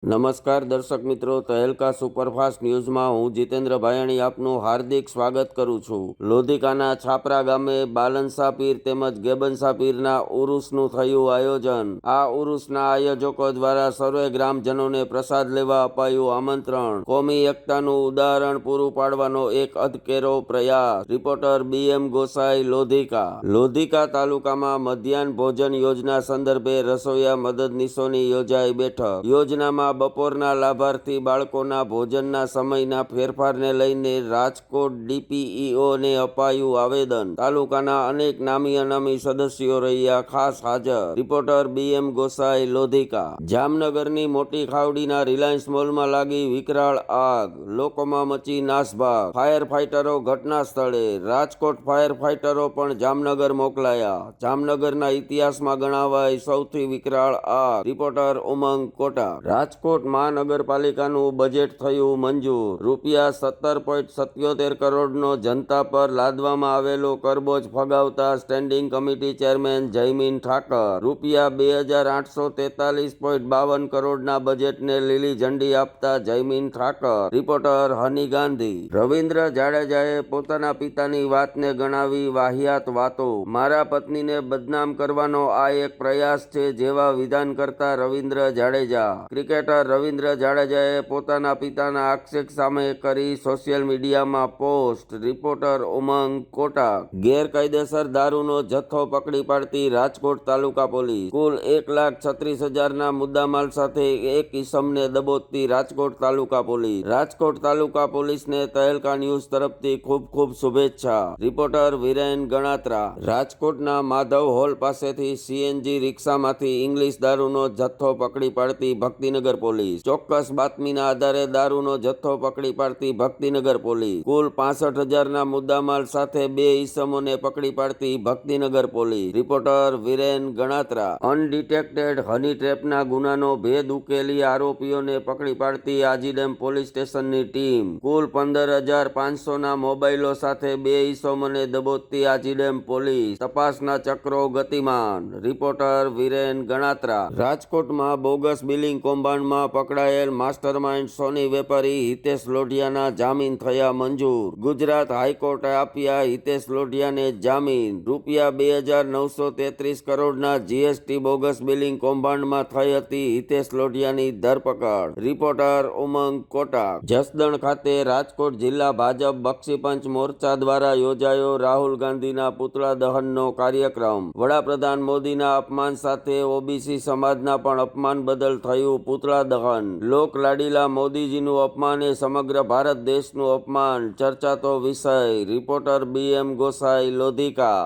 નમસ્કાર દર્શક મિત્રો, તહેલકા સુપરફાસ્ટ ન્યૂઝમાં હું જીતેન્દ્ર ભાયાણી આપનું હાર્દિક સ્વાગત કરું છું। લોધિકાના છાપરા ગામે બાલનસા પીર તેમજ ગેબનસા પીરના ઉરુસનું થયું આયોજન। આ ઉરુસના આયોજકો દ્વારા સર્વે ગ્રામજનોને પ્રસાદ લેવા અપાયું આમંત્રણ। કોમી એકતાનું ઉદાહરણ પૂરું પાડવાનો એક અધકેરો પ્રયાસ। Reporter BM Gosai, Lodhika. લોધિકા તાલુકામાં મધ્યાહન ભોજન યોજના સંદર્ભે રસોઈયા મદદનીશોની યોજાઈ બેઠક। યોજનામાં બપોરના લાભાર્થી બાળકોના ભોજનના સમયના ફેરફારને લઈને રાજકોટ DPEOને અપાયું આવેદન। તાલુકાના અનેક નામી અનામી સદસ્યો રહ્યા ખાસ હાજર। Reporter BM Gosai, Lodhika. જામનગરની મોટી ખાવડીના રિલાયન્સ મોલમાં લાગી વિકરાળ આગ, લોકોમાં મચી નાસભાગ। ફાયર ફાઈટરો ઘટના સ્થળે, રાજકોટ ફાયર ફાઈટરો પણ જામનગર મોકલાયા। જામનગરના ઇતિહાસમાં ગણાવાય સૌથી વિકરાળ આગ। રિપોર્ટર ઉમંગ કોટા। રાજકોટ મહાનગરપાલિકાનું બજેટ થયું મંજૂર। ₹17.77 કરોડનો જનતા પર લાદવામાં આવેલો કરબોજ ફગાવતા standing committee chairman Jaymin Thakar ₹2843.52 કરોડના બજેટને લીલી ઝંડી આપતા જયમીન ઠાકર। રિપોર્ટર હની ગાંધી। રવિન્દ્ર જાડેજાએ પોતાના પિતાની વાતને ગણાવી વાહિયાત વાતો। મારા પત્નીને બદનામ કરવાનો આ એક પ્રયાસ છે જેવા વિધાન કરતા રવિન્દ્ર જાડેજા। ક્રિકેટર રવિન્દ્ર જાડેજાએ પોતાના પિતાના આક્ષેપ સામે કરી સોશિયલ મીડિયામાં પોસ્ટ। Reporter Umang quota. ગેરકાયદેસર દારૂનો જથ્થો પકડી પાડતી રાજકોટ તાલુકા પોલીસ। કુલ 1,36,000ના મુદ્દામાલ સાથે એક ઈસમને દબોચતી રાજકોટ તાલુકા પોલીસ। રાજકોટ તાલુકા પોલીસને તહેલકા ન્યૂઝ તરફથી ખૂબ ખૂબ શુભેચ્છા। રિપોર્ટર વિરેન ગણાત્રા। રાજકોટના માધવ હોલ પાસેથી CNG રિક્ષામાંથી ઇંગ્લિશ દારૂનો જથ્થો પકડી પાડતી ભક્તિનગર પોલીસ। ચોક્કસ બાતમીના આધારે દારૂનો જથ્થો પકડી પાડતી ભક્તિનગર પોલીસ। કુલ 65,000ના મુદ્દામાલ સાથે બે ઈસમોને પકડી પાડતી Bhaktinagar police. Reporter Viren Ganatra. Undetected honey ટ્રેપના ગુનાનો ભેદ ઉકેલી આરોપીઓને પકડી પાડતી આજીડેમ પોલીસ સ્ટેશનની ટીમ। કુલ 15,500ના મોબાઈલો સાથે બે ઈસમોને દબોચતી આજીડેમ પોલીસ। તપાસના ચક્રો ગતિમાન। રિપોર્ટર વિરેન ગણાત્રા। રાજકોટમાં બોગસ બિલિંગ કૌભાંડમાં પકડાયેલ માસ્ટરમાઇન્ડ સોની વેપારી હિતેશ લોઢિયાના જામીન થયા મંજૂર। ગુજરાત હાઈકોર્ટે આપ્યા હિતેશ લોઢિયાને જામીન। ₹2,933 કરોડના GST બોગસ બિલિંગ કૌભાંડમાં થઈ હતી હિતેશ લોઢિયાની ધરપકડ। Reporter Umang quota. જસદણ ખાતે રાજકોટ જિલ્લા ભાજપ બક્ષીપંચ મોરચા દ્વારા યોજાયો રાહુલ ગાંધીના પુતળા દહનનો કાર્યક્રમ। વડાપ્રધાન મોદીના અપમાન સાથે OBC સમાજના પણ અપમાન બદલ થયું પુતળા દહન। લોક લાડીલા મોદીજીનું અપમાન એ સમગ્ર ભારત દેશનું અપમાન, ચર્ચાતો વિષય। Reporter BM Gosai, Lodhika.